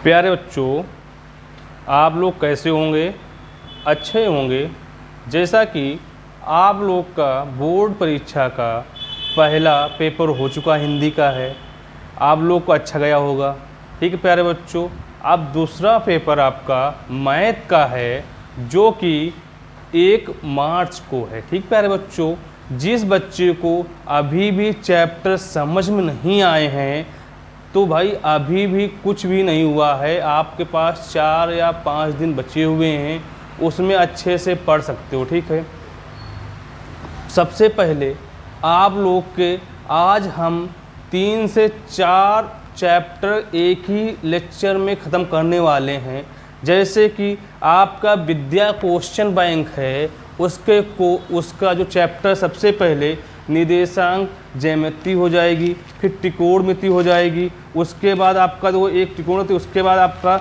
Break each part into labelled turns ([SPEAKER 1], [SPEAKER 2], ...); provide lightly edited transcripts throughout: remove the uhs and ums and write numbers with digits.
[SPEAKER 1] प्यारे बच्चों, आप लोग कैसे होंगे? अच्छे होंगे। जैसा कि आप लोग का बोर्ड परीक्षा का पहला पेपर हो चुका हिंदी का है, आप लोग को अच्छा गया होगा। ठीक है प्यारे बच्चों, अब दूसरा पेपर आपका मैथ का है जो कि 1 मार्च को है। ठीक प्यारे बच्चों, जिस बच्चे को अभी भी चैप्टर समझ में नहीं आए हैं तो भाई अभी भी कुछ भी नहीं हुआ है, आपके पास 4 या 5 दिन बचे हुए हैं, उसमें अच्छे से पढ़ सकते हो। ठीक है, सबसे पहले आप लोग के आज हम 3 से 4 चैप्टर एक ही लेक्चर में ख़त्म करने वाले हैं। जैसे कि आपका विद्या क्वेश्चन बैंक है, उसका जो चैप्टर सबसे पहले निर्देशांक ज्यामिति हो जाएगी, फिर त्रिकोणमिति हो जाएगी, उसके बाद आपका जो एक त्रिकोणमिति, उसके बाद आपका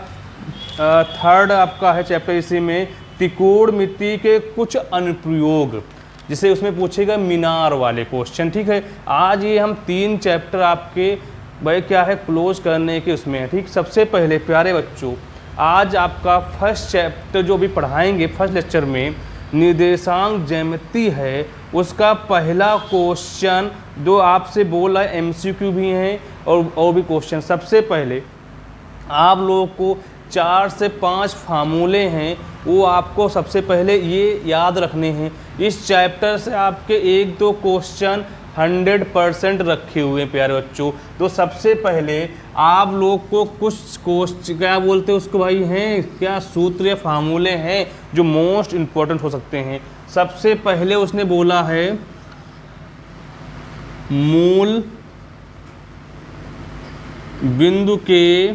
[SPEAKER 1] थर्ड आपका है चैप्टर इसी में त्रिकोणमिति के कुछ अनुप्रयोग, जिसे उसमें पूछेगा मीनार वाले क्वेश्चन। ठीक है, आज ये हम 3 चैप्टर आपके भाई क्या है क्लोज करने के उसमें है। ठीक, सबसे पहले प्यारे बच्चों, आज आपका फर्स्ट चैप्टर जो भी पढ़ाएंगे फर्स्ट लेक्चर में निर्देशांक ज्यामिति है, उसका पहला क्वेश्चन जो आपसे बोला है MCQ भी हैं और भी क्वेश्चन। सबसे पहले आप लोगों को 4 से 5 फार्मूले हैं, वो आपको सबसे पहले ये याद रखने हैं। इस चैप्टर से आपके 1-2 क्वेश्चन 100% रखे हुए हैं प्यारे बच्चों। तो सबसे पहले आप लोग को कुछ क्वेश्चन क्या बोलते हैं उसको भाई, हैं क्या सूत्र या फार्मूले हैं जो मोस्ट इम्पोर्टेंट हो सकते हैं। सबसे पहले उसने बोला है मूल बिंदु के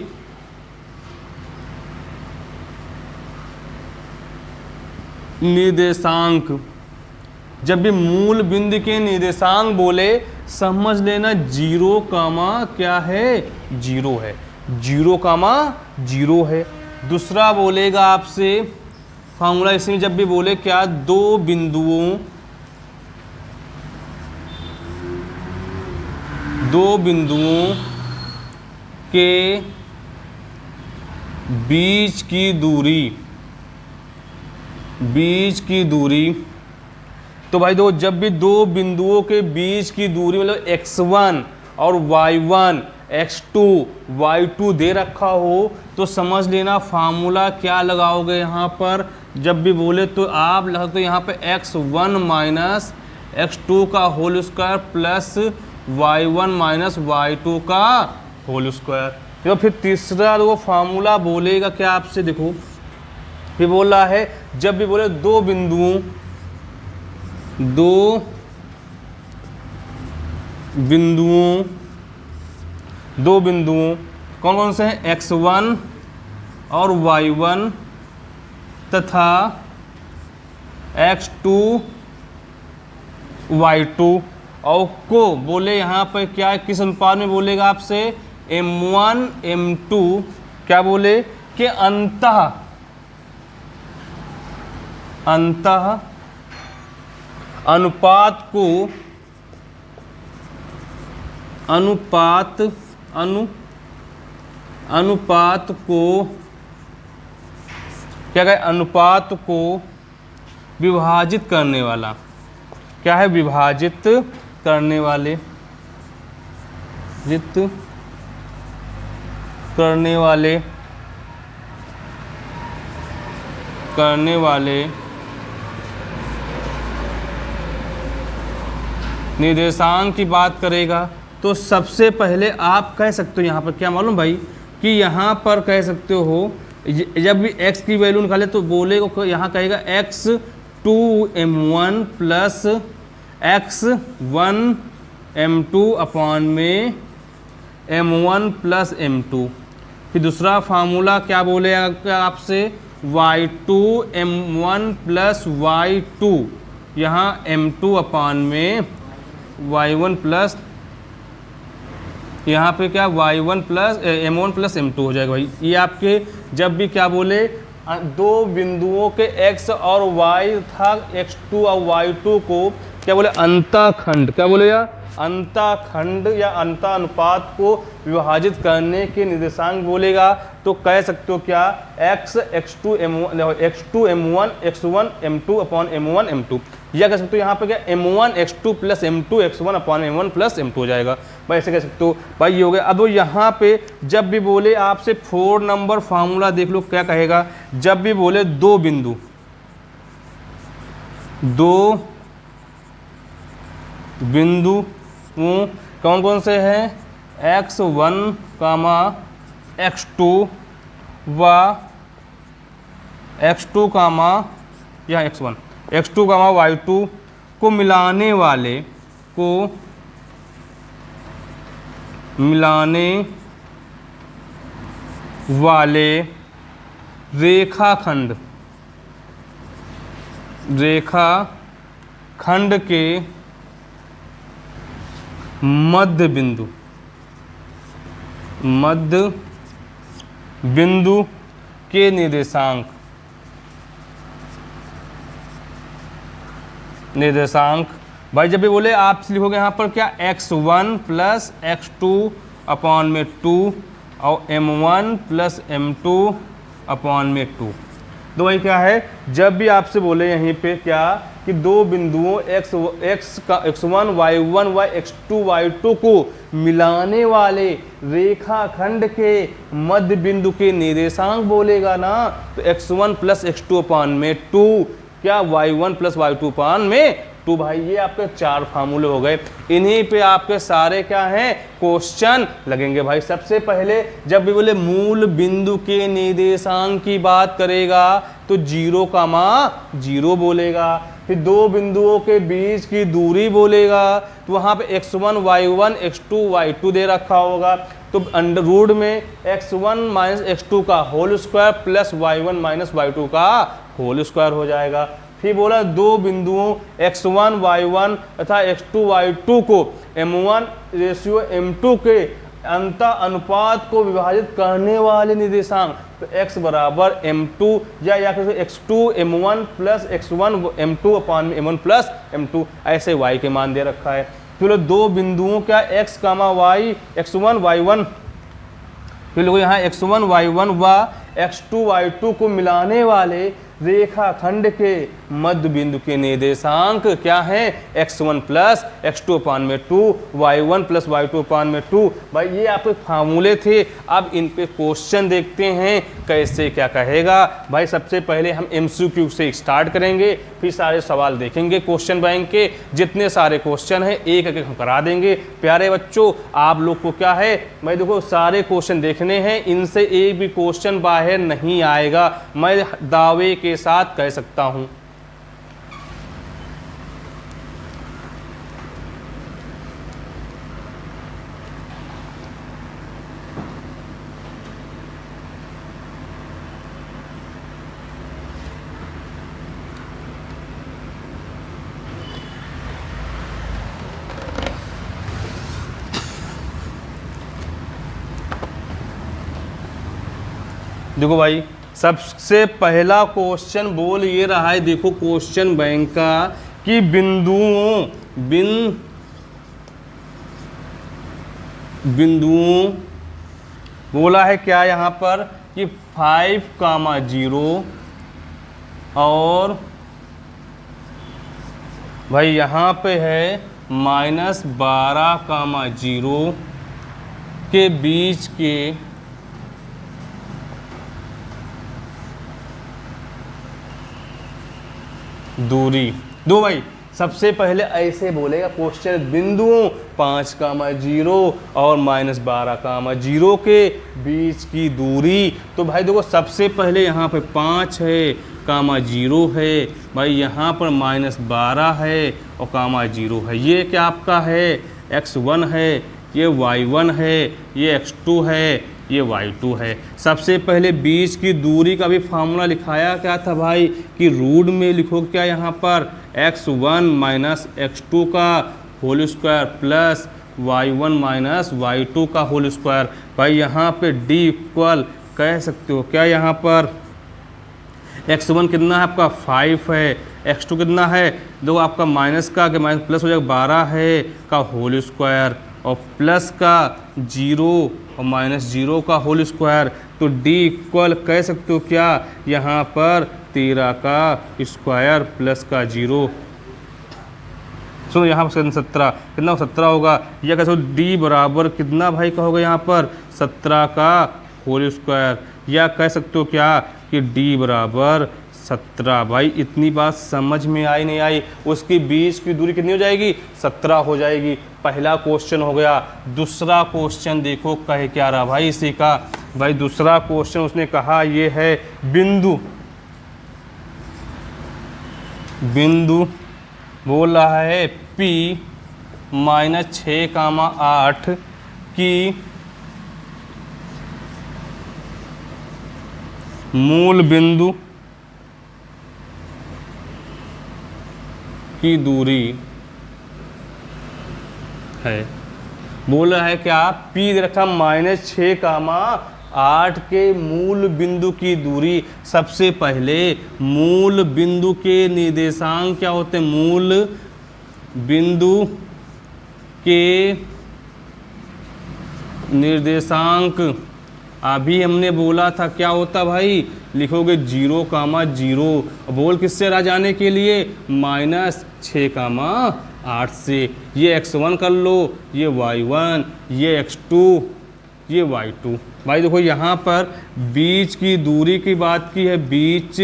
[SPEAKER 1] निर्देशांक। जब भी मूल बिंदु के निर्देशांक बोले समझ लेना 0, क्या है 0 है, 0, है। दूसरा बोलेगा आपसे फार्मूला, इसमें जब भी बोले क्या दो बिंदुओं के बीच की दूरी, तो भाई दो जब भी 2 बिंदुओं के बीच की दूरी मतलब x1 और y1, x2, y2 दे रखा हो तो समझ लेना फार्मूला क्या लगाओगे यहाँ पर। जब भी बोले तो आप लगा तो यहाँ पे x1 माइनस x2 का whole square plus y1 minus y2 का होल स्क्वायर। तो फिर तीसरा वो फार्मूला बोलेगा क्या आपसे, देखो फिर बोला है जब भी बोले दो बिंदुओं कौन कौन से हैं, x1 और y1 तथा x2 y2 और को बोले यहाँ पर क्या किस अनुपात में बोलेगा आपसे, m1 m2 क्या बोले कि अंतः अनुपात को क्या कहे, अनुपात को विभाजित करने वाला। क्या है, विभाजित करने वाले निर्देशांक की बात करेगा। तो सबसे पहले आप कह सकते हो यहाँ पर क्या मालूम भाई, कि यहाँ पर कह सकते हो जब भी x की वैल्यू निकाले तो बोलेगा यहाँ कहेगा x2 m1 plus x1 m2 upon में m1 प्लस m2। फिर दूसरा फार्मूला क्या बोलेगा आपसे, y2 m1 प्लस y2, यहाँ m2 अपॉन में y1 प्लस, यहाँ पे क्या y1 plus m1 plus m2 हो जाएगा भाई। ये आपके जब भी क्या बोले 2 बिंदुओं के x और y था x2 और y2 को क्या बोले, अंतःखंड, क्या बोले या अंतःखंड या अंतानुपात को विभाजित करने के निर्देशांक बोलेगा तो कह सकते हो क्या, x x2 m1 x1 m2 upon m1 m2, या कह सकते हो यहाँ पे क्या m1 x2 plus m2 x1 upon m1 plus m2 हो जाएगा भाई, ऐसे कह सकते हो भाई। ये हो गया। अब यहाँ पे जब भी बोले आपसे 4 नंबर फार्मूला देख लो क्या कहेगा, जब भी बोले दो बिंदु कौन कौन से हैं, x1 कामा x2 व x2 कामा या x2 कामा y2 को मिलाने वाले रेखाखंड के मध्य बिंदु के निर्देशांक भाई, जब भी बोले आप लिखोगे यहाँ पर क्या x1 प्लस x2 अपॉन में 2 और m1 प्लस m2 अपॉन में 2। तो वही क्या है, जब भी आपसे बोले यहीं पे क्या कि दो बिंदुओं x1 y1 व x2 y2 को मिलाने वाले रेखाखंड के मध्य बिंदु के निर्देशांक बोलेगा ना, तो x1 प्लस x2 अपान में 2 क्या y1 प्लस y2 अपान में 2। भाई ये आपके 4 फार्मूले हो गए, इन्हीं पे आपके सारे क्या हैं क्वेश्चन लगेंगे भाई। सबसे पहले जब भी बोले मूल बिंदु के निर्देशांक की बात करेगा तो 0,0 बोलेगा, फिर दो बिंदुओं के बीच की दूरी बोलेगा तो वहाँ पे x1 y1 x2 y2 दे रखा होगा, तो अंडर रूट में x1 माइनस x2 का whole square plus y1 minus y2 का होल स्क्वायर हो जाएगा। फिर बोला दो बिंदुओं x1 y1 तथा x2 y2 को m1 रेशियो m2 के अंतर अनुपात को विभाजित करने वाले निर्देशांक, तो x बराबर m2 या x2 m1 plus x1 m2 अपान में m1 प्लस m2, ऐसे y के मान दे रखा है। फिर दो बिंदुओं क्या x कामा y x1 y1, फिर लोग यहाँ x1 y1 व x2 y2 को मिलाने वाले रेखाखंड के मध्य बिंदु के निर्देशांक क्या है, x1 प्लस x2 अपान में 2 y1 प्लस y2 अपान में 2। भाई ये आपके फार्मूले थे। अब इन पे क्वेश्चन देखते हैं कैसे क्या कहेगा। भाई सबसे पहले हम MCQ से स्टार्ट करेंगे, फिर सारे सवाल देखेंगे क्वेश्चन बैंक के, जितने सारे क्वेश्चन हैं एक एक हम करा देंगे। प्यारे बच्चों आप लोग को क्या है, मैं देखो सारे क्वेश्चन देखने हैं, इनसे एक भी क्वेश्चन बाहर नहीं आएगा, मैं दावे के साथ कह सकता हूं। देखो भाई सबसे पहला क्वेश्चन बोल ये रहा है, देखो क्वेश्चन बैंक का कि बिंदुओं बोला है क्या यहाँ पर कि 5,0 और भाई यहाँ पे है -12,0 के बीच के दूरी। दो भाई सबसे पहले ऐसे बोलेगा क्वेश्चन, बिंदुओं 5,0 और -12,0 के बीच की दूरी। तो भाई देखो सबसे पहले यहाँ पे 5 है, 0 है, भाई यहाँ पर -12 है और 0 है। ये क्या आपका है x1 है, ये y1 है, ये x2 है, ये y2 है। सबसे पहले बीच की दूरी का भी फार्मूला लिखाया क्या था भाई कि रूट में लिखो क्या यहाँ पर x1 माइनस x2 का whole square plus y1 minus y2 का होल स्क्वायर। भाई यहाँ पे d इक्वल कह सकते हो क्या, यहाँ पर x1 कितना है आपका 5 है, x2 कितना है, देखो आपका माइनस का कि माइनस प्लस हो जाएगा 12 है का होल स्क्वायर और प्लस का 0 और माइनस 0 का होल स्क्वायर। तो d इक्वल कह सकते हो क्या, यहाँ पर 13 का स्क्वायर प्लस का 0। सुनो यहाँ पर 17 कितना 17 होगा, या कैसे d बराबर कितना भाई का होगा यहाँ पर 17 का होल स्क्वायर, या कह सकते हो क्या कि d बराबर 17। भाई इतनी बात समझ में आई नहीं आई, उसकी बीच की दूरी कितनी हो जाएगी 17 हो जाएगी। पहला क्वेश्चन हो गया। दूसरा क्वेश्चन देखो कहे क्या रहा भाई इसी का। भाई दूसरा क्वेश्चन उसने कहा ये है बिंदु बोल रहा है P माइनस 6,8 की मूल बिंदु की दूरी है। बोल रहा है क्या, P दे रखा माइनस 6,8 के मूल बिंदु की दूरी। सबसे पहले मूल बिंदु के निर्देशांक क्या होते हैं, मूल बिंदु के निर्देशांक अभी हमने बोला था क्या होता भाई, लिखोगे 0,0। बोल किससे रहा जाने के लिए, माइनस 6,8 से। ये x1 कर लो, ये y1, ये x2, ये y2। भाई देखो यहाँ पर बीच की दूरी की बात की है, बीच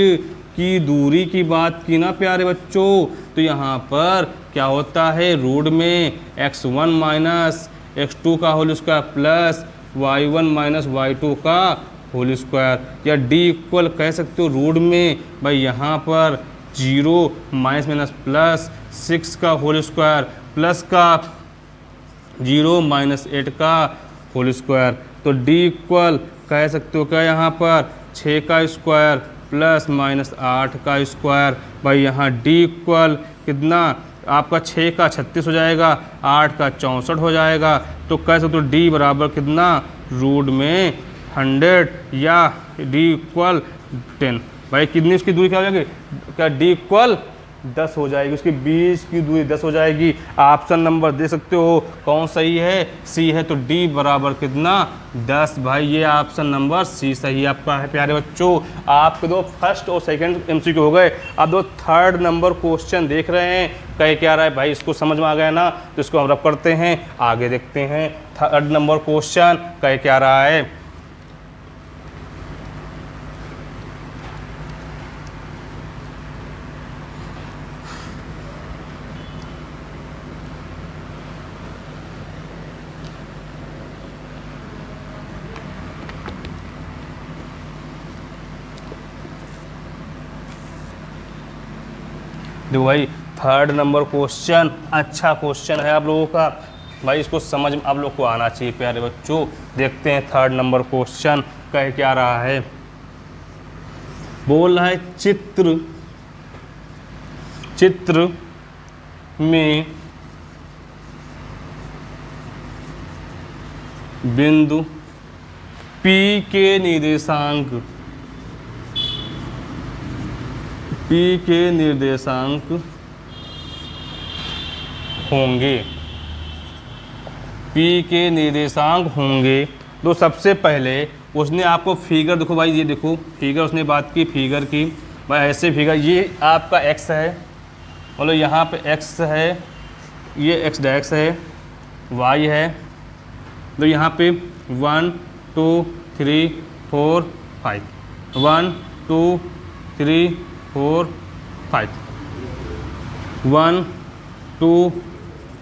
[SPEAKER 1] की दूरी की बात की ना प्यारे बच्चों। तो यहाँ पर क्या होता है, रूट में x1 माइनस x2 का whole square plus y1 minus y2 का होल स्क्वायर, या d इक्वल कह सकते हो रूट में भाई यहाँ पर 0 माइनस माइनस प्लस 6 का होल स्क्वायर प्लस का 0 माइनस 8 का होल स्क्वायर। तो d इक्वल कह सकते हो क्या, यहाँ पर 6 का स्क्वायर प्लस माइनस 8 का स्क्वायर। भाई यहाँ d इक्वल कितना आपका 6 का 36 हो जाएगा, 8 का 64 हो जाएगा। तो कह सकते हो d बराबर कितना, रूट में 100, या d इक्वल 10। भाई कितनी उसकी दूरी क्या हो जाएगी, क्या d इक्वल 10 हो जाएगी, उसके बीच की दूरी 10 हो जाएगी। ऑप्शन नंबर दे सकते हो कौन सही है, सी है। तो d बराबर कितना 10। भाई ये ऑप्शन नंबर सी सही आपका है प्यारे बच्चों। आपके दो फर्स्ट और सेकंड एमसीक्यू हो गए। अब दो थर्ड नंबर क्वेश्चन देख रहे हैं, कह क्या रहा है भाई, इसको समझ में आ गया ना, तो इसको हम रब करते हैं, आगे देखते हैं। थर्ड नंबर क्वेश्चन कह क्या रहा है, देखो भाई थर्ड नंबर क्वेश्चन अच्छा क्वेश्चन है आप लोगों का। भाई इसको समझ में आप लोग को आना चाहिए प्यारे बच्चों। देखते हैं थर्ड नंबर क्वेश्चन कह क्या रहा है। बोल रहा है चित्र में बिंदु P के निर्देशांक होंगे। तो सबसे पहले उसने आपको फिगर, देखो भाई ये देखो फिगर उसने बात की, फिगर की भाई ऐसे फिगर, ये आपका x है, मतलब यहाँ पे x है, ये x डैक्स है, y है, तो यहाँ पे 1 2 3 4 5 1 2 3 4 5 1 2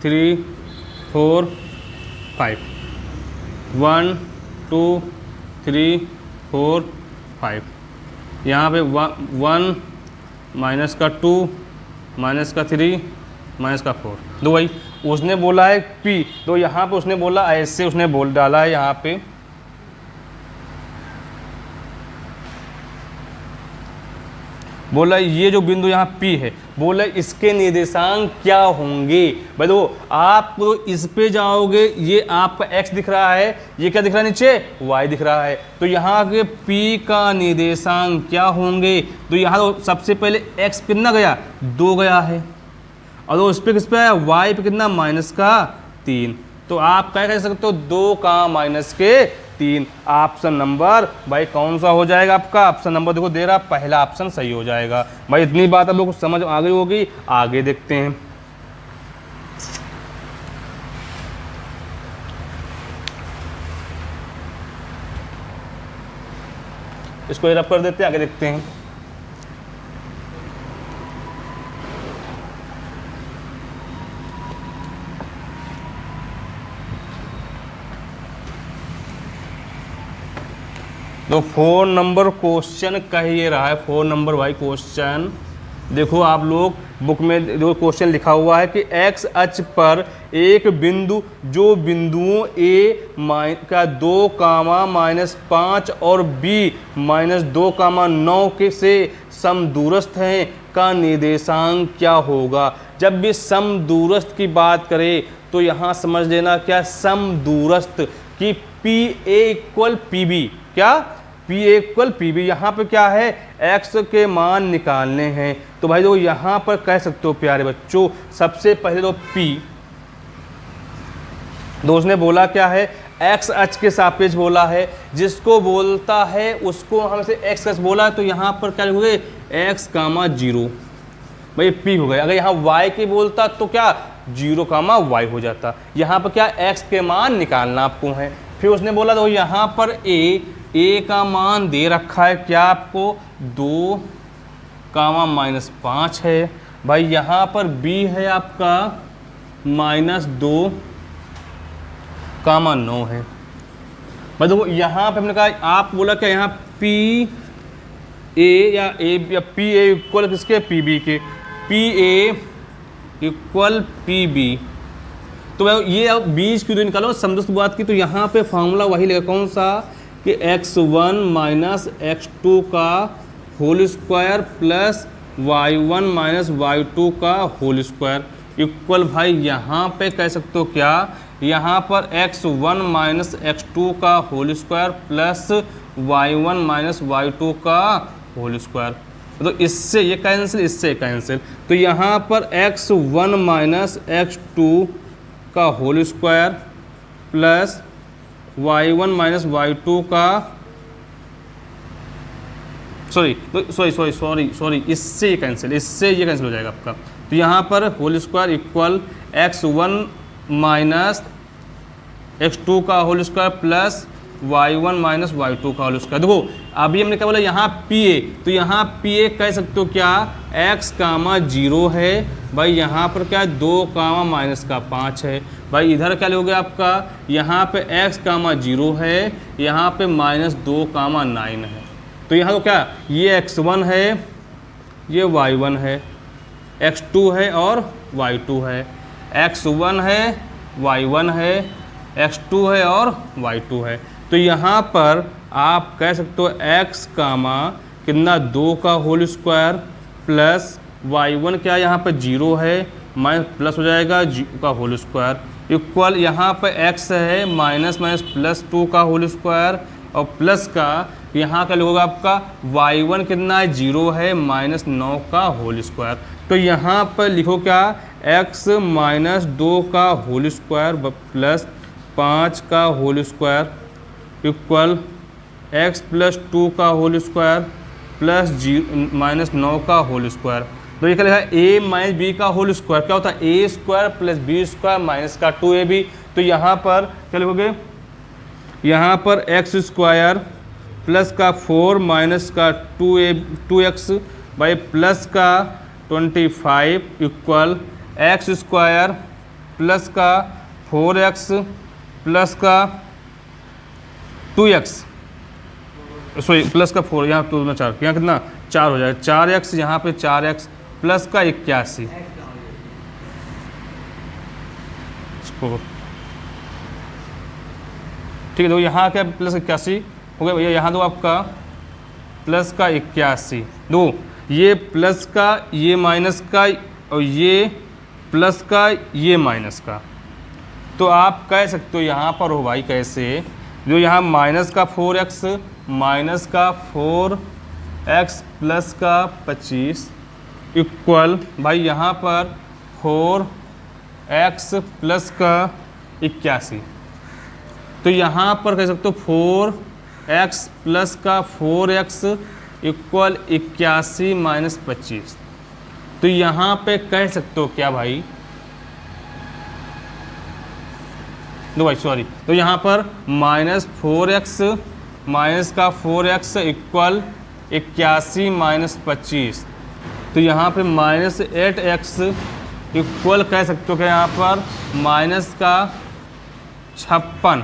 [SPEAKER 1] 3 4 5 1 2 3 4 5 यहाँ पे 1 माइनस का 2 माइनस का 3 माइनस का 4। दो भाई उसने बोला है P, तो यहाँ पे उसने बोला ऐसे, उसने बोल डाला है यहाँ पे बोला ये जो बिंदु यहाँ P है, बोला इसके निर्देशांक क्या होंगे। भाई देखो आप इस पे जाओगे, ये आपका x दिख रहा है, ये क्या दिख रहा है नीचे, y दिख रहा है। तो यहाँ के P का निर्देशांक क्या होंगे, तो यहाँ तो सबसे पहले x कितना गया, 2 गया है, और उस पर किस पे है, y पे कितना, -3। तो आप क्या कह सकते हो, 2 का -3। ऑप्शन नंबर भाई कौन सा हो जाएगा आपका, ऑप्शन नंबर देखो दे रहा, पहला ऑप्शन सही हो जाएगा। भाई इतनी बात आप लोग को समझ आ गई होगी, आगे देखते हैं। इसको रब कर देते हैं, आगे देखते हैं। तो 4 नंबर क्वेश्चन कह ये रहा है, 4 नंबर भाई क्वेश्चन देखो आप लोग बुक में जो क्वेश्चन लिखा हुआ है कि x अक्ष पर एक बिंदु जो बिंदुओं a का 2, -5 और b -2, के से समदूरस्थ हैं का निर्देशांक क्या होगा। जब भी समदूरस्थ की बात करें तो यहाँ समझ लेना क्या, समदूरस्थ की PA = PB, क्या PA = PB, यहाँ पे क्या है, x के मान निकालने हैं। तो भाई देखो यहाँ पर कह सकते हो प्यारे बच्चों, सबसे पहले तो P दोस्त ने बोला क्या है, x अक्ष के सापेक्ष बोला है, जिसको बोलता है उसको हम से x अक्ष बोला, तो यहाँ पर क्या लिखोगे, x, 0 भाई P हो गया। अगर यहाँ y के बोलता तो क्या 0, y हो जाता। यहाँ पर क्या x के मान निकालना आपको है। फिर उसने बोला तो यहाँ पर a का मान दे रखा है क्या आपको, 2, -5 है। भाई यहाँ पर b है आपका -2, 9 है। भाई देखो यहाँ पे हमने कहा, आप बोला क्या यहाँ P A इक्वल किसके, PB के, PA = PB। तो ये अब बीच की दूरी निकालो, समदूरस्थ बात की, तो यहाँ पे फॉर्मूला वही लगेगा, कौन सा, कि x1 - x2 का whole square plus y1 - y2 का होल स्क्वायर इक्वल, भाई यहाँ पे कह सकते हो क्या, यहाँ पर x1 - x2 का whole square plus y1 - y2 का होल स्क्वायर। तो इससे ये कैंसिल, इससे कैंसिल, तो यहाँ पर x1 - x2 का whole square plus y1 - y2 का सॉरी इससे ये कैंसिल, इससे ये कैंसिल हो जाएगा आपका। तो यहाँ पर whole square equal x1 - x2 का whole square plus y1 - y2 का होल स्क्वायर। देखो अभी हमने क्या बोला, यहाँ PA, तो यहाँ PA कह सकते हो क्या, x, 0 है। भाई यहाँ पर क्या है, 2, -5 है। भाई इधर क्या लोगे आपका, यहाँ पे x, 0 है, यहाँ पे -2, 9 है। तो यहाँ तो क्या, ये x1 है, ये y1 है, x2 है और y2 है, x1 है, y1 है, x2 है और y2 है। तो यहाँ पर आप कह सकते हो x, कितना 2 का होल स्क्वायर प्लस y1 क्या यहाँ पर 0 है, प्लस हो जाएगा का होल स्क्वायर इक्वल, यहाँ पर x है -+2 का होल स्क्वायर और प्लस का यहाँ का होगा आपका y1 कितना है 0 है -9 का होल स्क्वायर। तो यहाँ पर लिखो क्या, x -2 का होल स्क्वायर प्लस 5 का होल स्क्वायर इक्वल x + 2 का होल स्क्वायर प्लस -9 का होल स्क्वायर। तो ये क्या लिखा है, a - b का होल स्क्वायर क्या होता है, a² + b² माइनस का 2ab। तो यहाँ पर क्या लिखोगे, यहाँ पर x² प्लस का 4 माइनस का 2x बाई प्लस का 25 इक्वल x² प्लस का 4x प्लस का 2x, सॉरी प्लस का 4, यहाँ तो 4, यहाँ कितना 4 हो जाएगा, 4x यहाँ पे 4x प्लस का 81 ठीक है। तो यहाँ क्या प्लस 81 हो गया भैया, यहाँ दो आपका प्लस का 81 दो ये प्लस का, ये माइनस का, और ये प्लस का, ये माइनस का। तो आप कह सकते हो यहाँ पर हो भाई कैसे, जो यहाँ माइनस का 4x माइनस का 4x प्लस का 25 इक्वल भाई यहाँ पर 4x प्लस का 81। तो यहाँ पर कह सकते हो 4x प्लस का 4x इक्वल 81 माइनस 25। तो यहाँ पे कह सकते हो क्या भाई, दो भाई सॉरी, तो यहाँ पर -4x माइनस का 4x इक्वल 81 माइनस 25। तो यहाँ पे -8x इक्वल कह सकते हो कि यहाँ पर माइनस का 56।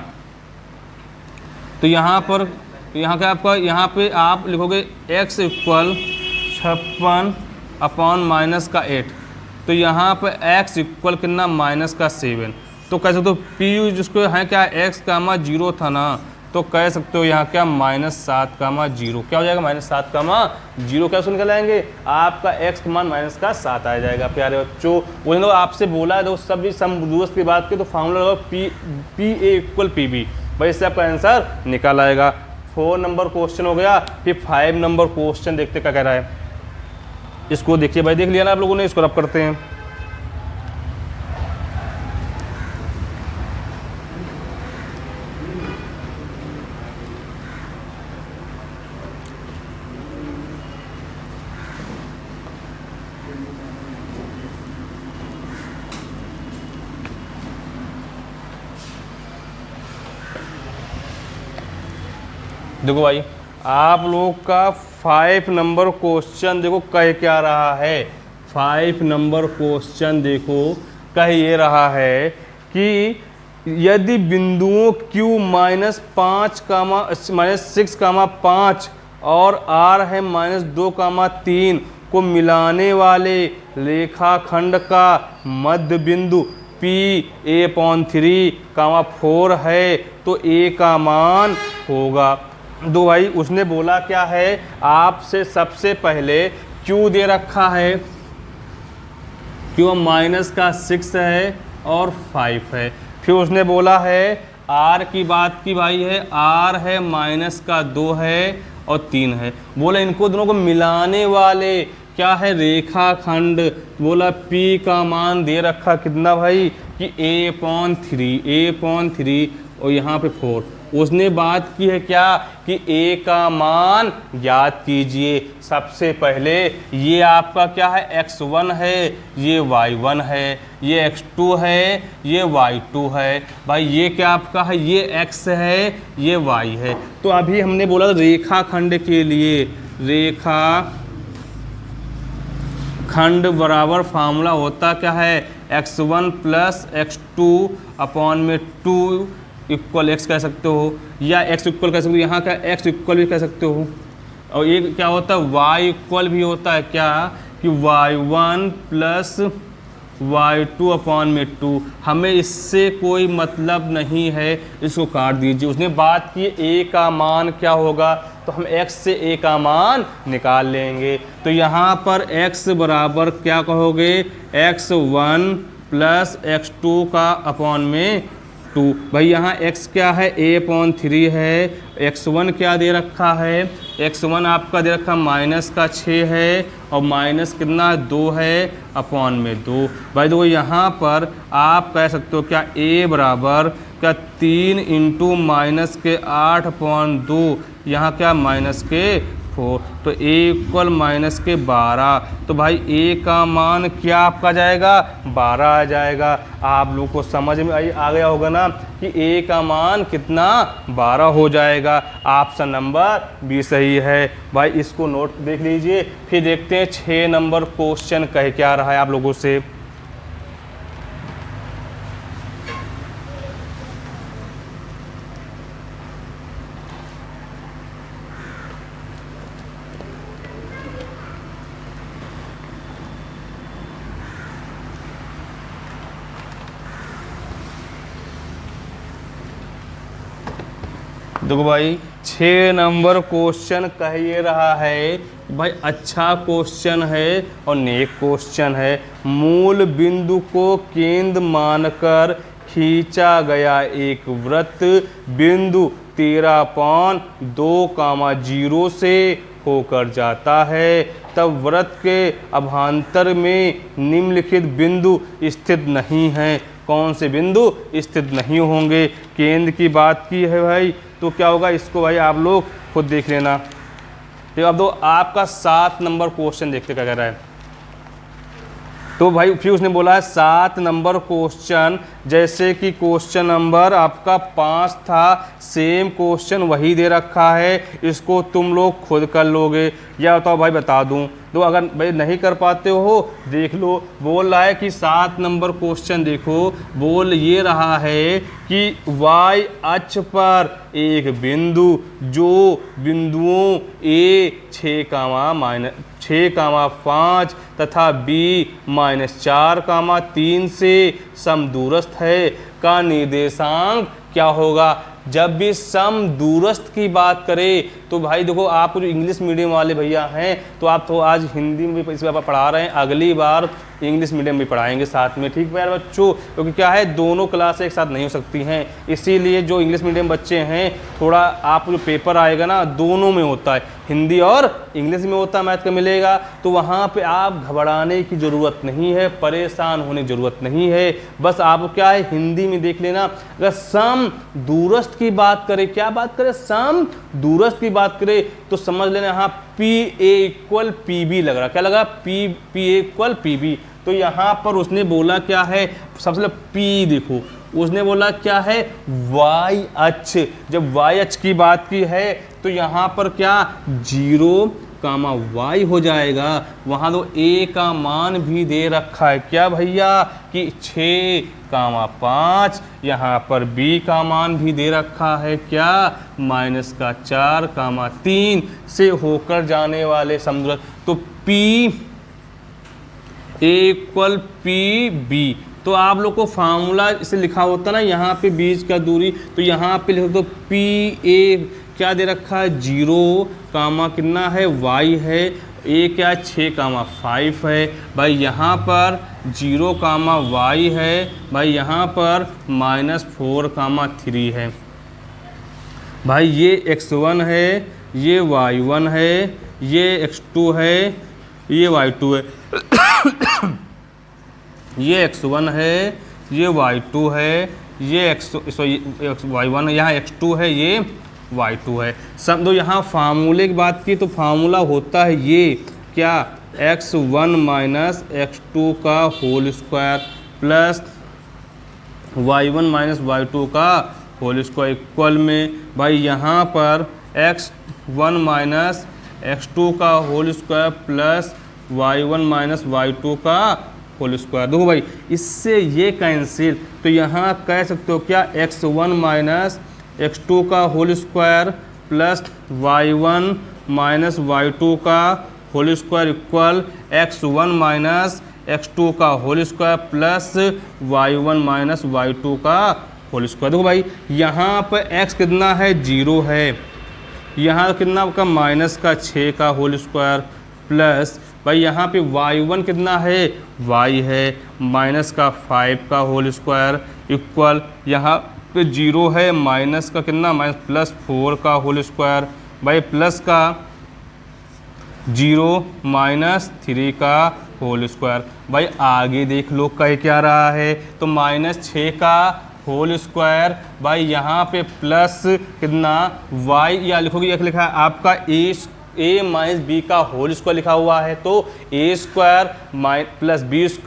[SPEAKER 1] तो यहाँ पर यहाँ क्या आपका, यहाँ पे आप लिखोगे x इक्वल 56 अपॉन माइनस का 8। तो यहाँ पर x इक्वल कितना, माइनस का 7। तो कह सकते हो p जिसको है क्या x कामा 0 था ना, तो कह सकते हो यहाँ क्या -7 कामा 0 क्या हो जाएगा, -7 कामा 0 क्या सुन कर आएंगे, आपका x का मान माइनस का 7 आ जाएगा। प्यारे बच्चों उन्होंने तो आपसे बोला है दोस्त सब दोस्त की बात की, तो फार्मूला होगा P A equal P B, भाई इससे आपका आंसर निकल आएगा। 4 नंबर क्वेश्चन हो गया। फिर 5 नंबर क्वेश्चन देखते क्या कह रहा है, इसको देखिए भाई, देख लिया ना आप लोगों ने, इसको रब करते हैं। देखो भाई आप लोग का 5 नंबर क्वेश्चन देखो कह क्या रहा है। 5 नंबर क्वेश्चन देखो कह ये रहा है कि यदि बिंदुओं Q -6, और R है -2, को मिलाने वाले रेखाखंड का मध्य बिंदु P A/3, 4 है तो A का मान होगा। दो भाई उसने बोला क्या है, आपसे सबसे पहले Q दे रखा है, Q -6 है और 5 है। फिर उसने बोला है R की बात की भाई है, R है -2 है और 3 है। बोला इनको दोनों को मिलाने वाले क्या है, रेखाखंड। बोला P का मान दे रखा कितना भाई कि A/3 और यहाँ पे 4। उसने बात की है क्या कि A का मान ज्ञात कीजिए। सबसे पहले ये आपका क्या है, x1 है, ये y1 है, ये x2 है, ये y2 है। भाई ये क्या आपका है, ये x है, ये y है। तो अभी हमने बोला रेखाखंड के लिए, रेखाखंड बराबर फार्मूला होता क्या है, x1 प्लस x2 अपॉन में 2 इक्वल x कह सकते हो, या x इक्वल कह सकते हो, यहाँ का x इक्वल भी कह सकते हो। और ये क्या होता है, y इक्वल भी होता है क्या कि y1 प्लस y2 अपॉन में 2। हमें इससे कोई मतलब नहीं है, इसको काट दीजिए। उसने बात की a का मान क्या होगा, तो हम x से a का मान निकाल लेंगे। तो यहाँ पर x बराबर क्या कहोगे, x1 प्लस x2 का अपॉन में 2। भाई यहाँ x क्या है, A/3 है, x1 क्या दे रखा है, x1 आपका दे रखा -6 है और माइनस कितना 2 है अपॉन में 2। भाई देखो यहाँ पर आप कह सकते हो क्या A बराबर क्या 3 इंटू -8/2, यहाँ क्या -4, तो A इक्वल -12। तो भाई A का मान क्या आपका जाएगा, 12 आ जाएगा। आप लोग को समझ में आ गया होगा ना कि A का मान कितना, 12 हो जाएगा। ऑप्शन नंबर बी सही है। भाई इसको नोट देख लीजिए। फिर देखते हैं 6 नंबर क्वेश्चन कह क्या रहा है आप लोगों से। देखो भाई 6 नंबर क्वेश्चन कह ये रहा है भाई अच्छा क्वेश्चन है और नेक क्वेश्चन है। मूल बिंदु को केंद्र मानकर खींचा गया एक वृत्त बिंदु 13.2, से होकर जाता है, तब वृत्त के अभांतर में निम्नलिखित बिंदु स्थित नहीं हैं। कौन से बिंदु स्थित नहीं होंगे? केंद्र की बात की है भाई, तो क्या होगा इसको भाई आप लोग खुद देख लेना। तो अब दो आपका 7 नंबर क्वेश्चन देखते क्या कह रहा है। तो भाई फिर उसने बोला है 7 नंबर क्वेश्चन, जैसे कि क्वेश्चन नंबर आपका 5 था, सेम क्वेश्चन वही दे रखा है, इसको तुम लोग खुद कर लोगे या बताओ भाई बता दूं? तो अगर भाई नहीं कर पाते हो देख लो। बोल रहा है कि 7 नंबर क्वेश्चन देखो, बोल ये रहा है कि y अक्ष पर एक बिंदु जो बिंदुओं a 6,5 तथा b -4,3 से समदूरस्थ है का निर्देशांक क्या होगा? जब भी सम दूरस्थ की बात करें तो भाई देखो, आप जो इंग्लिश मीडियम वाले भैया हैं तो आप तो आज हिंदी में भी इस बार पढ़ा रहे हैं, अगली बार इंग्लिश मीडियम भी पढ़ाएंगे साथ में, ठीक है बच्चों? क्योंकि क्या है, दोनों क्लास एक साथ नहीं हो सकती हैं, इसीलिए जो इंग्लिश मीडियम बच्चे हैं थोड़ा आप जो पेपर आएगा ना दोनों में होता है, हिंदी और इंग्लिश में होता है, मैथ का मिलेगा, तो वहाँ पे आप घबराने की ज़रूरत नहीं है, परेशान होने की ज़रूरत नहीं है। बस आप क्या है हिंदी में देख लेना। अगर सम दूरस्थ की बात करें, क्या बात करें, सम दूरस्थ की बात करें तो समझ लेना यहाँ PA = PB लग रहा, क्या लगा, PA = PB। तो यहाँ पर उसने बोला क्या है, सबसे पहले P देखो, उसने बोला क्या है, y अक्ष। जब y अक्ष की बात की है तो यहाँ पर क्या 0, y हो जाएगा। वहाँ तो a का मान भी दे रखा है, क्या भैया, कि 6,5। यहाँ पर b का मान भी दे रखा है, क्या, -4,3 से होकर जाने वाले समदूरस्थ। तो PA = PB। तो आप लोग को फार्मूला इसे लिखा होता ना, यहाँ पे बीच का दूरी, तो यहाँ पे लिख दो PA क्या दे रखा है, 0, कितना है, y है, a क्या 6,5 है भाई, यहाँ पर 0, y है भाई, यहाँ पर -4,3 है भाई, ये x1 है, ये y1 है, ये x2 है, ये y2 है ये x1 है, ये y2 है, ये y1 है, यहाँ x2 है, ये y2 है। सब दो यहाँ फार्मूले की बात की तो फार्मूला होता है ये, क्या, x1 - x2 का whole square plus y1 - y2 का होल स्क्वायर इक्वल में भाई यहाँ पर x1 - x2 का whole square plus y1 - y2 का होल स्क्वायर। देखो भाई इससे ये कैंसिल, तो यहाँ कह सकते हो क्या, x1 - x2 का whole square plus y1 - y2 का whole square equal x1 - x2 का whole square plus y1 - y2 का होल स्क्वायर। देखो भाई यहाँ पर x कितना है, 0 है, यहाँ कितना का -6 का होल स्क्वायर प्लस भाई यहाँ पे y1 कितना है, y है, -5 का होल स्क्वायर इक्वल यहाँ पे 0 है, माइनस का कितना, +4 का होल स्क्वायर भाई, प्लस का 0 -3 का होल स्क्वायर। भाई आगे देख लो कह क्या रहा है, तो -6 का होल स्क्वायर भाई, यहाँ पे प्लस कितना y, या लिखोगे, यह लिखा है आपका a - b का होल स्क्वायर लिखा हुआ है, तो a² + b² -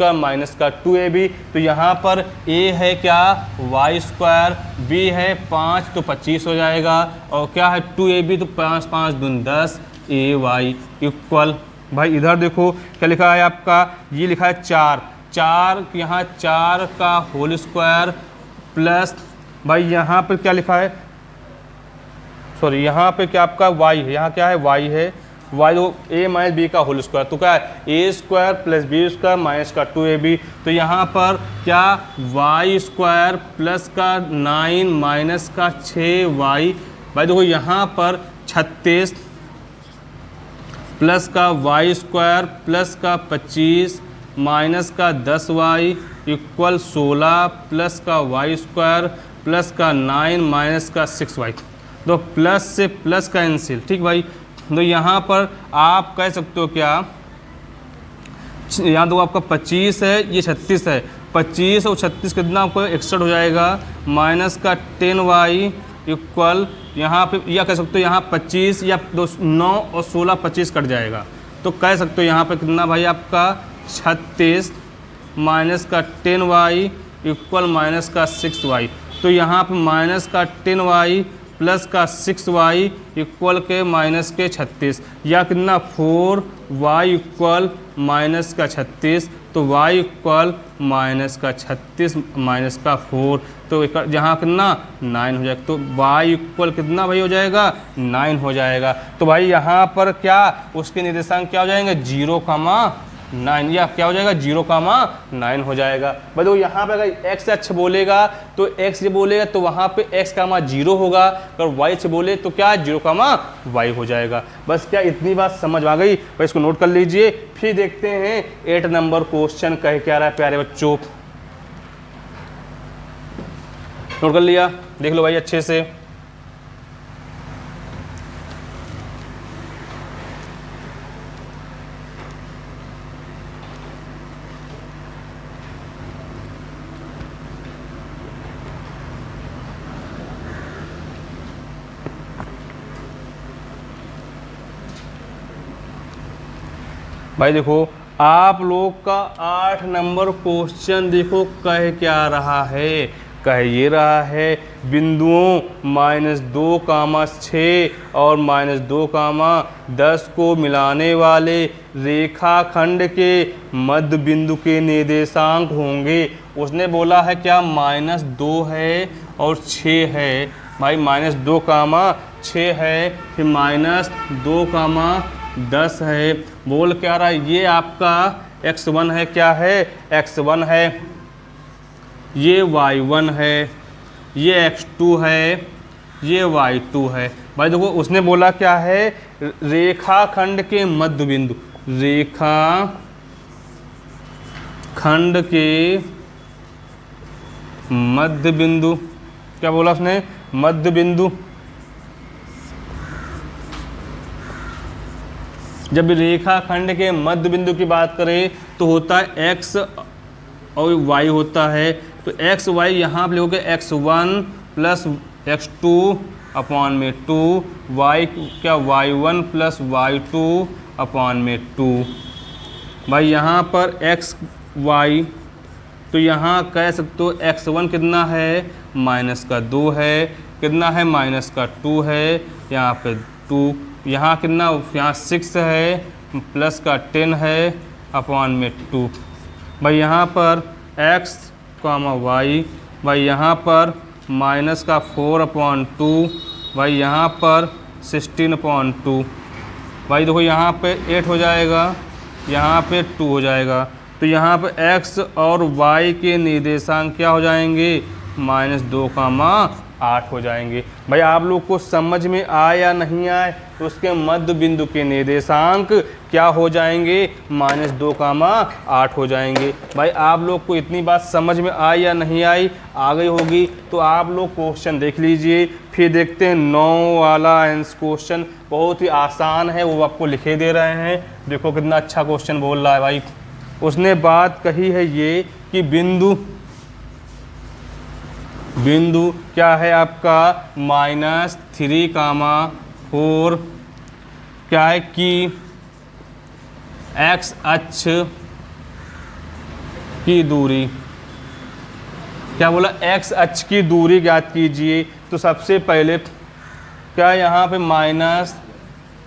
[SPEAKER 1] का 2ab। तो यहाँ पर a है क्या, y², b है 5 तो 25 हो जाएगा, और क्या है 2ab, तो 5 5 दूनी 10, ay इक्वल भाई इधर देखो क्या लिखा है आपका, ये लिखा है 4, यहाँ 4 का होल स्क्वायर प्लस भाई यहाँ पर क्या लिखा है, सॉरी यहाँ पे क्या आपका y है, यहाँ क्या है y है, y a - b का होल स्क्वायर, तो क्या है a² + b² - का 2ab। तो यहाँ पर क्या y² प्लस का 9 - का 6y भाई, देखो यहाँ पर 36 प्लस का वाई स्क्वायर प्लस का 25 माइनस का 10y इक्वल 16 प्लस का वाई स्क्वायर प्लस का 9 माइनस का 6y। तो प्लस से प्लस का कैंसिल, ठीक भाई। तो यहाँ पर आप कह सकते हो क्या, यहाँ तो आपका 25 है, ये 36 है, 25 और 36 कितना आपको 61 हो जाएगा, माइनस का 10y इक्वल यहाँ पे या कह सकते हो यहाँ 25 या 9 और 16 25 कट जाएगा, तो कह सकते हो यहाँ पे कितना भाई आपका 36 माइनस का 10y इक्वल माइनस का 6y। तो यहाँ पे माइनस का 10y प्लस का 6y इक्वल के माइनस के 36 या कितना 4y इक्वल माइनस का 36। तो y इक्वल माइनस का 36 माइनस का 4, तो यहाँ कितना 9 हो जाएगा। तो y इक्वल कितना भाई हो जाएगा 9 हो जाएगा। तो भाई यहाँ पर क्या उसके निर्देशांक क्या हो जाएंगे 0,9 या क्या हो जाएगा 0,9 हो जाएगा। भाई तो यहाँ पे अगर x अक्ष बोलेगा तो x ये बोलेगा तो वहाँ पे x, 0 होगा, अगर y से बोले तो क्या 0, हो जाएगा। बस क्या इतनी बात समझ आ गई भाई, इसको नोट कर लीजिए। फिर देखते हैं 8 नंबर क्वेश्चन कह क्या रहा है प्यारे बच्चों। नोट कर लिया, देख लो भाई अच्छे से। भाई देखो आप लोग का 8 नंबर क्वेश्चन देखो कह क्या रहा है, कह ये रहा है बिंदुओं -2,6 और -2,10 को मिलाने वाले रेखाखंड के मध्य बिंदु के निर्देशांक होंगे। उसने बोला है क्या -2 है और 6 है, भाई -2,6 है, फिर -2,10 है। बोल क्या रहा है ये आपका x1 है, क्या है x1 है, ये y1 है, ये x2 है, ये y2 है। भाई देखो उसने बोला क्या है रेखाखंड के मध्य बिंदु, रेखाखंड के मध्य बिंदु, क्या बोला उसने मध्य बिंदु। जब रेखाखंड के मध्य बिंदु की बात करें तो होता है x और y होता है, तो x y यहाँ पे लोगे x1 प्लस x2 अपॉन में 2, y क्या y1 प्लस y2 अपॉन में 2। भाई यहाँ पर x y, तो यहाँ कह सकते हो x1 कितना है -2 है, कितना है -2 है, यहाँ पे 2, यहाँ कितना यहाँ 6 है प्लस का 10 है अपॉन में 2। भाई यहाँ पर x, y, भाई यहाँ पर -4/2, भाई यहाँ पर 16/2। भाई देखो यहाँ पे 8 हो जाएगा, यहाँ पे 2 हो जाएगा, तो यहाँ पे x और y के निर्देशांक क्या हो जाएंगे -2,8 हो जाएंगे। भाई आप लोग को समझ में आए या नहीं आए, तो उसके मध्य बिंदु के निर्देशांक क्या हो जाएंगे -2,8 हो जाएंगे। भाई आप लोग को इतनी बात समझ में आई या नहीं आई, आ गई होगी तो आप लोग क्वेश्चन देख लीजिए। फिर देखते हैं 9 वाला आंसर क्वेश्चन, बहुत ही आसान है, वो आपको लिखे दे रहे हैं। देखो कितना अच्छा क्वेश्चन बोल रहा है भाई। उसने बात कही है ये कि बिंदु क्या है आपका -3,4 क्या है कि x अक्ष की दूरी, क्या बोला x अक्ष की दूरी ज्ञात कीजिए। तो सबसे पहले क्या यहाँ पे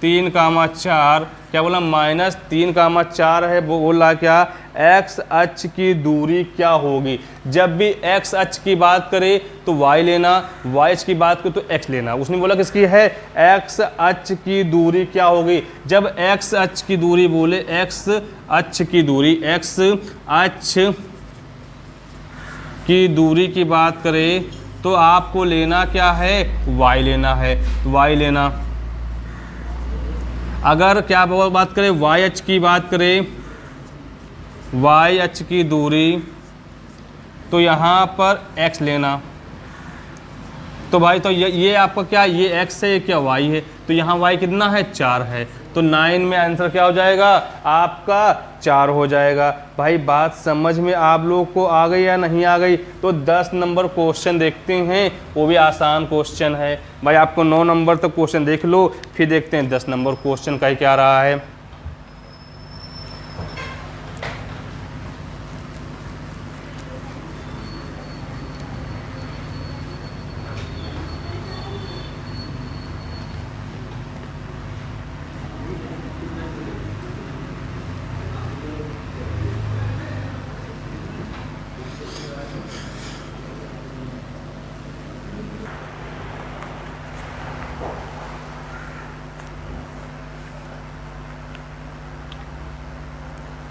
[SPEAKER 1] -3,4, क्या बोला -3,4 है, वो बोला क्या x अक्ष की दूरी क्या होगी। जब भी x अक्ष की बात करें तो y लेना, y अक्ष की बात करें तो x लेना। उसने बोला किसकी है x अक्ष की दूरी क्या होगी। जब x अक्ष की दूरी बोले, x अक्ष की दूरी, x अक्ष की दूरी की बात करें तो आपको लेना क्या है y लेना है, y लेना। अगर क्या बात करें वाई अक्ष की बात करें, वाई अक्ष की दूरी, तो यहाँ पर x लेना। तो भाई तो ये आपका क्या, ये x है, ये क्या y है, तो यहाँ y कितना है 4 है, तो 9 में आंसर क्या हो जाएगा आपका 4 हो जाएगा। भाई बात समझ में आप लोगों को आ गई या नहीं आ गई? तो 10 नंबर क्वेश्चन देखते हैं, वो भी आसान क्वेश्चन है। भाई आपको 9 नंबर तक क्वेश्चन देख लो, फिर देखते हैं 10 नंबर क्वेश्चन का क्या रहा है।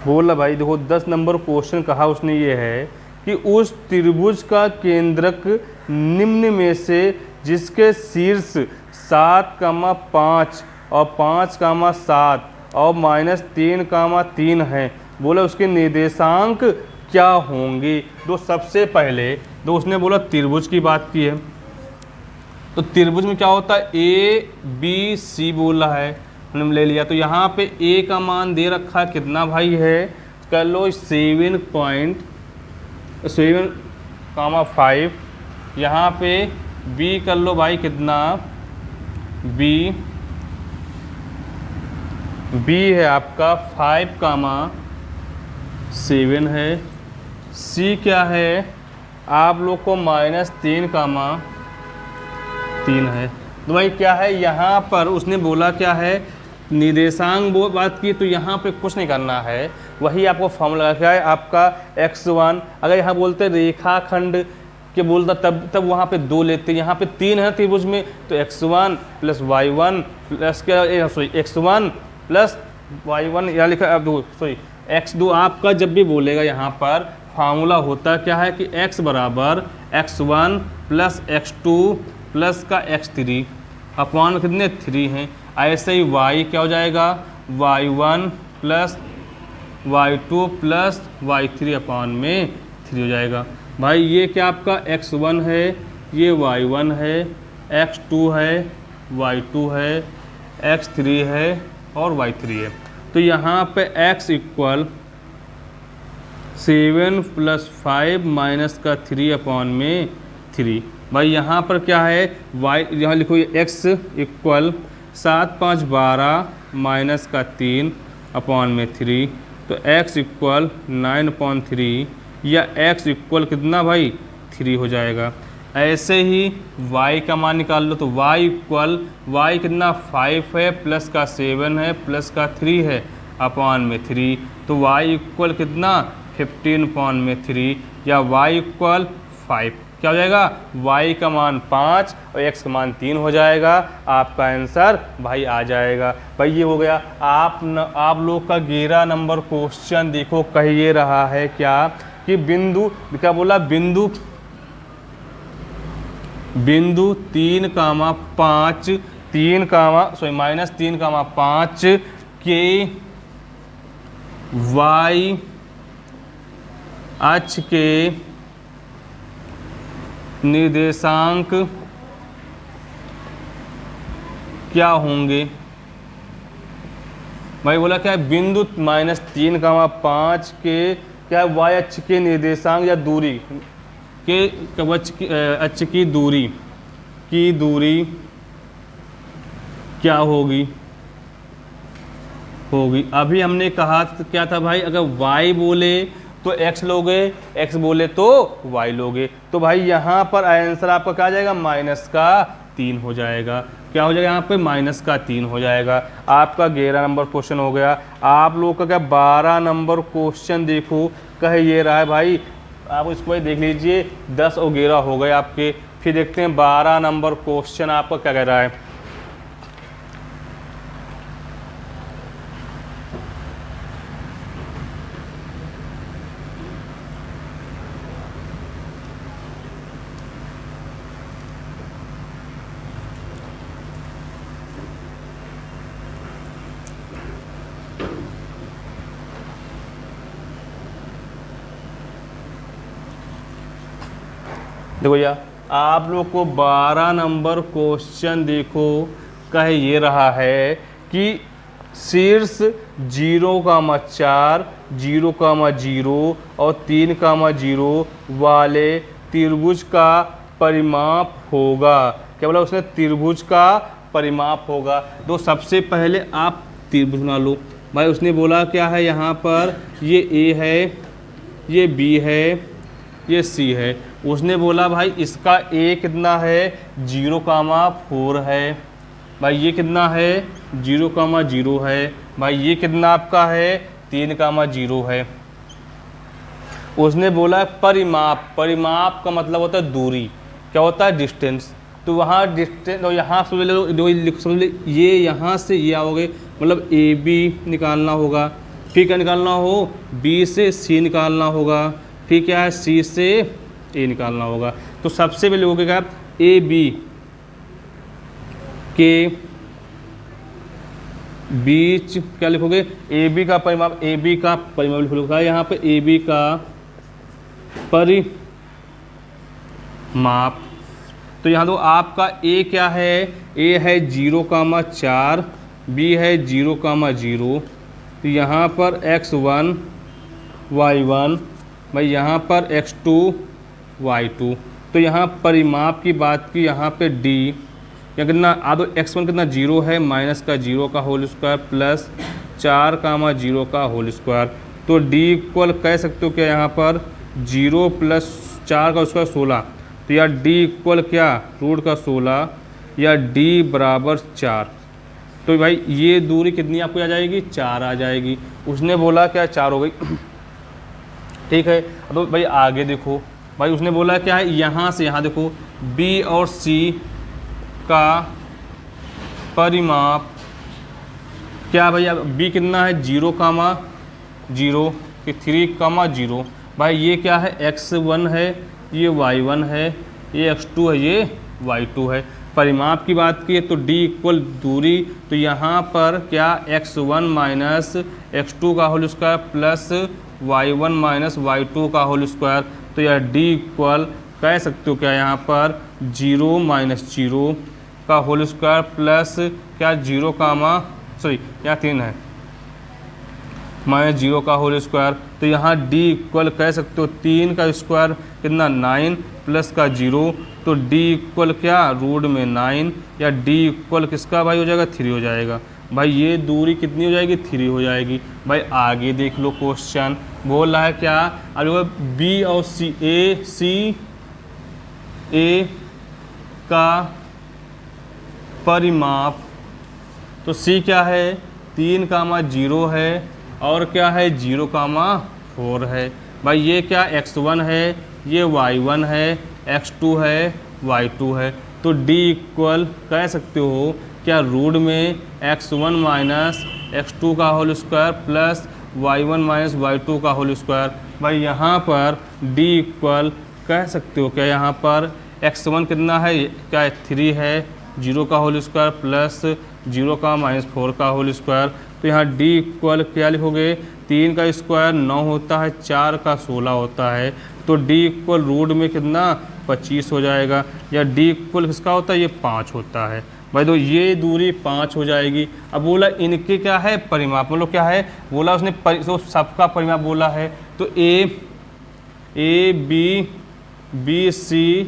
[SPEAKER 1] बोला भाई देखो 10 नंबर क्वेश्चन कहा उसने ये है कि उस त्रिभुज का केंद्रक निम्न में से जिसके शीर्ष 7,5 और 5,7 और -3,3 है, बोला उसके निर्देशांक क्या होंगे। तो सबसे पहले तो उसने बोला त्रिभुज की बात की है, तो त्रिभुज में क्या होता है ABC बोला है, हमने ले लिया। तो यहाँ पे A का मान दे रखा है कितना भाई है, कर लो 7.5। यहाँ पे B कर लो भाई कितना, B है आपका 5,7 है। C क्या है आप लोग को -3,3 है। तो भाई क्या है यहाँ पर उसने बोला क्या है निर्देशांक वो बात की, तो यहाँ पे कुछ नहीं करना है, वही आपको फॉर्मूला क्या है आपका x1। अगर यहाँ बोलते रेखाखंड के बोलता तब वहाँ पे 2 लेते, यहाँ पे 3 है त्रिभुज में, तो x1 + y1 प्लस क्या x1 + y1 या लिखा अब x2 आपका जब भी बोलेगा यहाँ पर फार्मूला होता क्या है कि x बराबर x1 + x2 प्लस का x3 अपॉन में कितने 3 हैं। ऐसे ही y क्या हो जाएगा y1 + y2 + y3 अपॉन में 3 हो जाएगा। भाई ये क्या आपका x1 है, ये y1 है, x2 है, y2 है, x3 है और y3 है। तो यहाँ पे x = 7 + 5 - का 3 अपॉन में 3। भाई यहाँ पर क्या है y, यहाँ लिखो x = 7, 5, 12 - का 3 अपॉन में 3, तो x = 9/3 या x = कितना भाई 3 हो जाएगा। ऐसे ही y का मान निकाल लो, तो y कितना 5 है प्लस का 7 है प्लस का 3 है अपॉन में 3, तो y = कितना 15/3 या y = 5। क्या हो जाएगा y का मान 5 और x का मान 3 हो जाएगा। आपका आंसर भाई आ जाएगा। भाई ये हो गया आप लोग का 11 नंबर क्वेश्चन। देखो कह ये रहा है क्या कि बिंदु क्या बोला, बिंदु 3,5 -3,5 के y अक्ष के निर्देशांक क्या होंगे। भाई बोला क्या है बिंदु -3,5 के क्या y अक्ष के निर्देशांक या दूरी के अक्ष की दूरी क्या होगी। अभी हमने कहा क्या था भाई, अगर y बोले तो x लोगे, x बोले तो y लोगे। तो भाई यहाँ पर आंसर आपका क्या आ जाएगा -3 हो जाएगा। क्या हो जाएगा यहाँ पे -3 हो जाएगा। आपका 11 नंबर क्वेश्चन हो गया। आप लोगों का क्या 12 नंबर क्वेश्चन देखो कह ये रहा है भाई, आप इसको भाई देख लीजिए 10 और 11 हो गए आपके। फिर देखते हैं 12 नंबर क्वेश्चन आपका क्या कह रहा है। देखो भैया, आप लोग को 12 नंबर क्वेश्चन देखो कह ये रहा है कि शीर्ष 0,4, 0,0 और 3,0 वाले त्रिभुज का परिमाप होगा। क्या बोला उसने? त्रिभुज का परिमाप होगा। तो सबसे पहले आप त्रिभुज बना लो भाई। उसने बोला क्या है यहाँ पर, ये ए है, ये बी है, ये सी है। उसने बोला भाई इसका ए कितना है, 0,4 है भाई। ये कितना है, 0,0 है भाई। ये कितना आपका है, 3,0 है। उसने बोला परिमाप, परिमाप का मतलब होता है दूरी। क्या होता है? डिस्टेंस। तो वहाँ डिस्टेंस, तो यहाँ समझ लो ये यहाँ से ये आओगे, मतलब ए बी निकालना होगा। फिर क्या निकालना हो, बी से सी निकालना होगा। फिर क्या है, सी से ए निकालना होगा। तो सबसे पहले लोगों क्या, ए बी के बीच क्या लिखोगे, ए बी का परिमाप, ए बी का परिमाप लिखोगे यहाँ पे, ए बी का परिमाप। तो यहाँ तो आपका ए क्या है, ए है 0,4, बी है 0,0। तो यहाँ पर x1 y1 भाई, यहाँ पर x2 y2। तो यहाँ परिमाप की बात की, यहाँ पे d या कितना आ, तो x1 कितना 0 है, माइनस का 0 का होल स्क्वायर प्लस 4,0 का होल स्क्वायर। तो d इक्वल कह सकते हो क्या, यहाँ पर 0 प्लस 4 का स्क्वायर 16। तो या d इक्वल क्या, रूट का 16 या d बराबर 4। तो भाई ये दूरी कितनी आपको आ जाएगी, 4 आ जाएगी। उसने बोला क्या, 4 हो गई। ठीक है। तो भाई आगे देखो भाई, उसने बोला क्या है, यहाँ से यहाँ देखो b और c का परिमाप क्या भाई, b कितना है 0,0 कि 3,0। भाई ये क्या है, x1 है, ये y1 है, ये x2 है, ये y2 है। परिमाप की बात की तो d इक्वल दूरी। तो यहाँ पर क्या, x1 माइनस x2 का whole square plus y1 minus y2 का होल स्क्वायर। तो यह d इक्वल कह सकते हो क्या, यहाँ पर 0 माइनस 0 का होल स्क्वायर प्लस क्या 0, सॉरी यहाँ 3 है, माइनस 0 का होल स्क्वायर। तो यहाँ d इक्वल कह सकते हो 3 का स्क्वायर कितना 9 प्लस का 0। तो d इक्वल क्या, रूट में 9 या d इक्वल किसका भाई हो जाएगा, 3 हो जाएगा। भाई ये दूरी कितनी हो जाएगी, 3 हो जाएगी। भाई आगे देख लो, क्वेश्चन बोल रहा है क्या, अब बी और सी, ए का परिमाप। तो c क्या है, 3,0 है और क्या है 0,4 है। भाई ये क्या, x1 है, ये y1 है, x2 है, y2 है। तो d इक्वल कह सकते हो क्या, रूट में x1 माइनस x2 का whole square plus y1 minus y2 का होल स्क्वायर। भाई यहाँ पर d इक्वल कह सकते हो क्या, यहाँ पर x1 कितना है, क्या 3 है, 0 का होल स्क्वायर प्लस 0 का माइनस 4 का होल स्क्वायर। तो यहाँ d इक्वल क्या लिखोगे, 3 का स्क्वायर 9 होता है, 4 का 16 होता है। तो d इक्वल रूट में कितना 25 हो जाएगा, या d इक्वल किसका होता है, ये 5 होता है। भाई तो ये दूरी 5 हो जाएगी। अब बोला इनके क्या है परिमाप, मतलब क्या है बोला उसने, तो सबका परिमाप बोला है। तो ए बी सी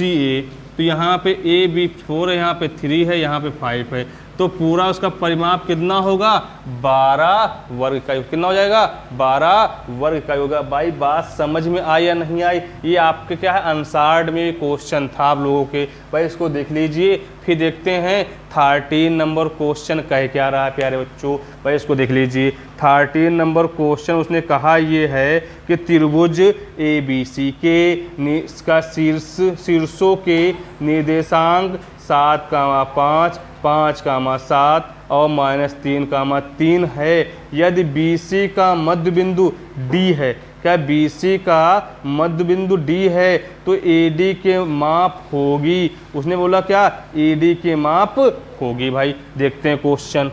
[SPEAKER 1] ए। तो यहाँ पे ए बी 4 है, यहाँ पे 3 है, यहाँ पे 5 है। तो पूरा उसका परिमाप कितना होगा, 12 वर्ग इकाई। कितना हो जाएगा, 12 वर्ग इकाई होगा। भाई बात समझ में आई या नहीं आई? ये आपके क्या है, अनसार्ड में क्वेश्चन था आप लोगों के। भाई इसको देख लीजिए, फिर देखते हैं 13 नंबर क्वेश्चन कह क्या रहा है प्यारे बच्चों। भाई इसको देख लीजिए, 13 नंबर क्वेश्चन उसने कहा ये है कि त्रिभुज ABC के इसका शीर्षों के निर्देशांक 7,5, 5,7 और -3,3 है। यदि BC का मध्य बिंदु D है, क्या BC का मध्य बिंदु D है, तो AD के माप होगी। उसने बोला क्या, AD के माप होगी। भाई देखते हैं क्वेश्चन।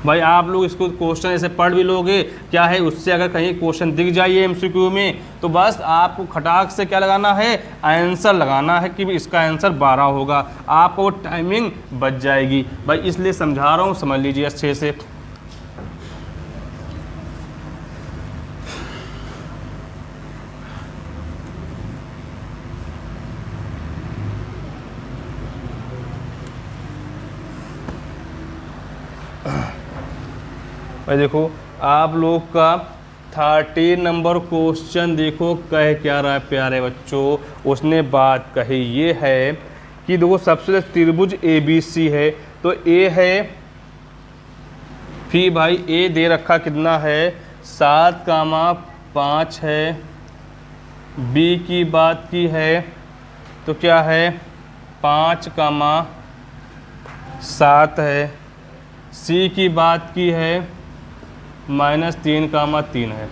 [SPEAKER 1] भाई आप लोग इसको क्वेश्चन ऐसे पढ़ भी लोगे, क्या है उससे अगर कहीं क्वेश्चन दिख जाइए एमसीक्यू में तो बस आपको खटाक से क्या लगाना है, आंसर लगाना है कि इसका आंसर 12 होगा, आपको वो टाइमिंग बच जाएगी। भाई इसलिए समझा रहा हूँ, समझ लीजिए अच्छे से। भाई देखो आप लोग का 13 नंबर क्वेश्चन देखो कह क्या रहा है प्यारे बच्चों। उसने बात कही ये है कि देखो सबसे त्रिभुज ABC है, तो A है, फिर भाई A दे रखा कितना है 7,5 है। B की बात की है तो क्या है 5,7 है। C की बात की है -3,3 है,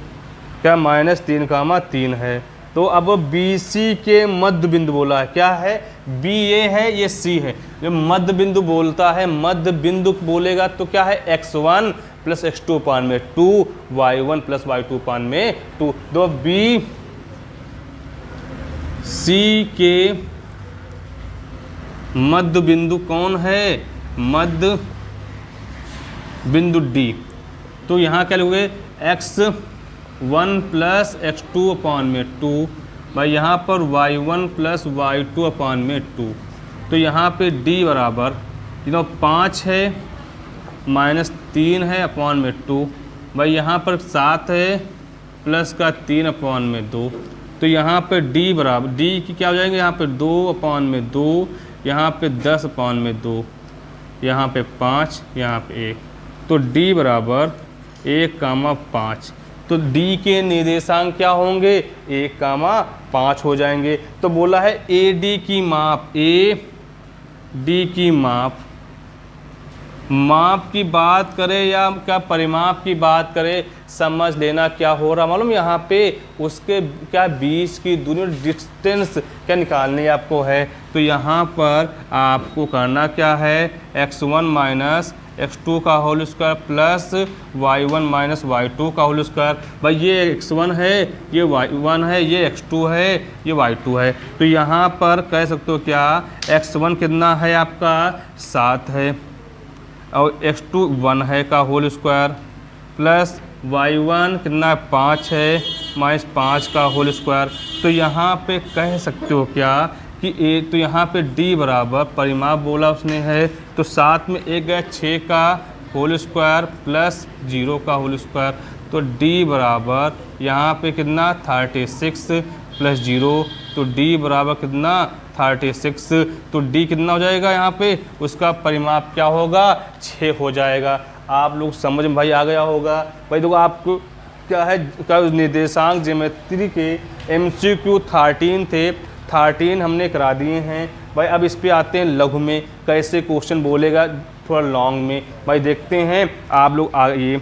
[SPEAKER 1] क्या -3,3 है। तो अब BC के मध्य बिंदु बोला है, क्या है B ये है ये C है, जो मध्य बिंदु बोलता है, मध्य बिंदु बोलेगा तो क्या है x1 + x2 अपान में 2, y1 + y2 अपान में 2। तो BC के मध्य बिंदु कौन है, मध्य बिंदु D। तो यहाँ क्या लोगे x1 + x2 अपान में 2, भाई यहाँ पर y1 + y2 अपान में 2। तो यहाँ पे D बराबर 5 है -3 है अपान में 2, भाई यहाँ पर 7 है प्लस का 3 अपान में 2। तो यहाँ पे D बराबर, D की क्या हो जाएंगे यहाँ पे 2 अपान में 2, यहाँ पे 10 अपान में 2, यहाँ पे 5, यहाँ पे 1। तो D बराबर 1,5। तो D के निर्देशांक क्या होंगे 1,5 हो जाएंगे। तो बोला है AD की माप, AD की माप की बात करें या क्या परिमाप की बात करें, समझ लेना क्या हो रहा मालूम, यहाँ पे उसके क्या बीच की दूरी डिस्टेंस क्या निकालनी आपको है। तो यहाँ पर आपको करना क्या है x1 - x2 का whole square plus y1 - y2 का होल स्क्वायर। भाई ये x1 है, ये y1 है, ये x2 है, ये y2 है। तो यहाँ पर कह सकते हो क्या x1 कितना है आपका 7 है और x2 1 है का होल स्क्वायर प्लस y1 कितना 5 है -5 का होल स्क्वायर। तो यहाँ पे कह सकते हो क्या कि तो यहाँ पे D बराबर परिमाप बोला उसने है, तो 7 में 1 गया 6 का होल स्क्वायर प्लस 0 का होल स्क्वायर। तो D बराबर यहाँ पे कितना 36 + 0, तो D बराबर कितना 36। तो D कितना हो जाएगा यहाँ पे, उसका परिमाप क्या होगा 6 हो जाएगा। आप लोग समझ में भाई आ गया होगा। भाई देखो आपको क्या है, क्या निर्देशांक ज्योमेट्री के MCQ 13 थे, 13 हमने करा दिए हैं। भाई अब इस पे आते हैं लघु में, कैसे क्वेश्चन बोलेगा थोड़ा लॉन्ग में। भाई देखते हैं आप लोग आइए।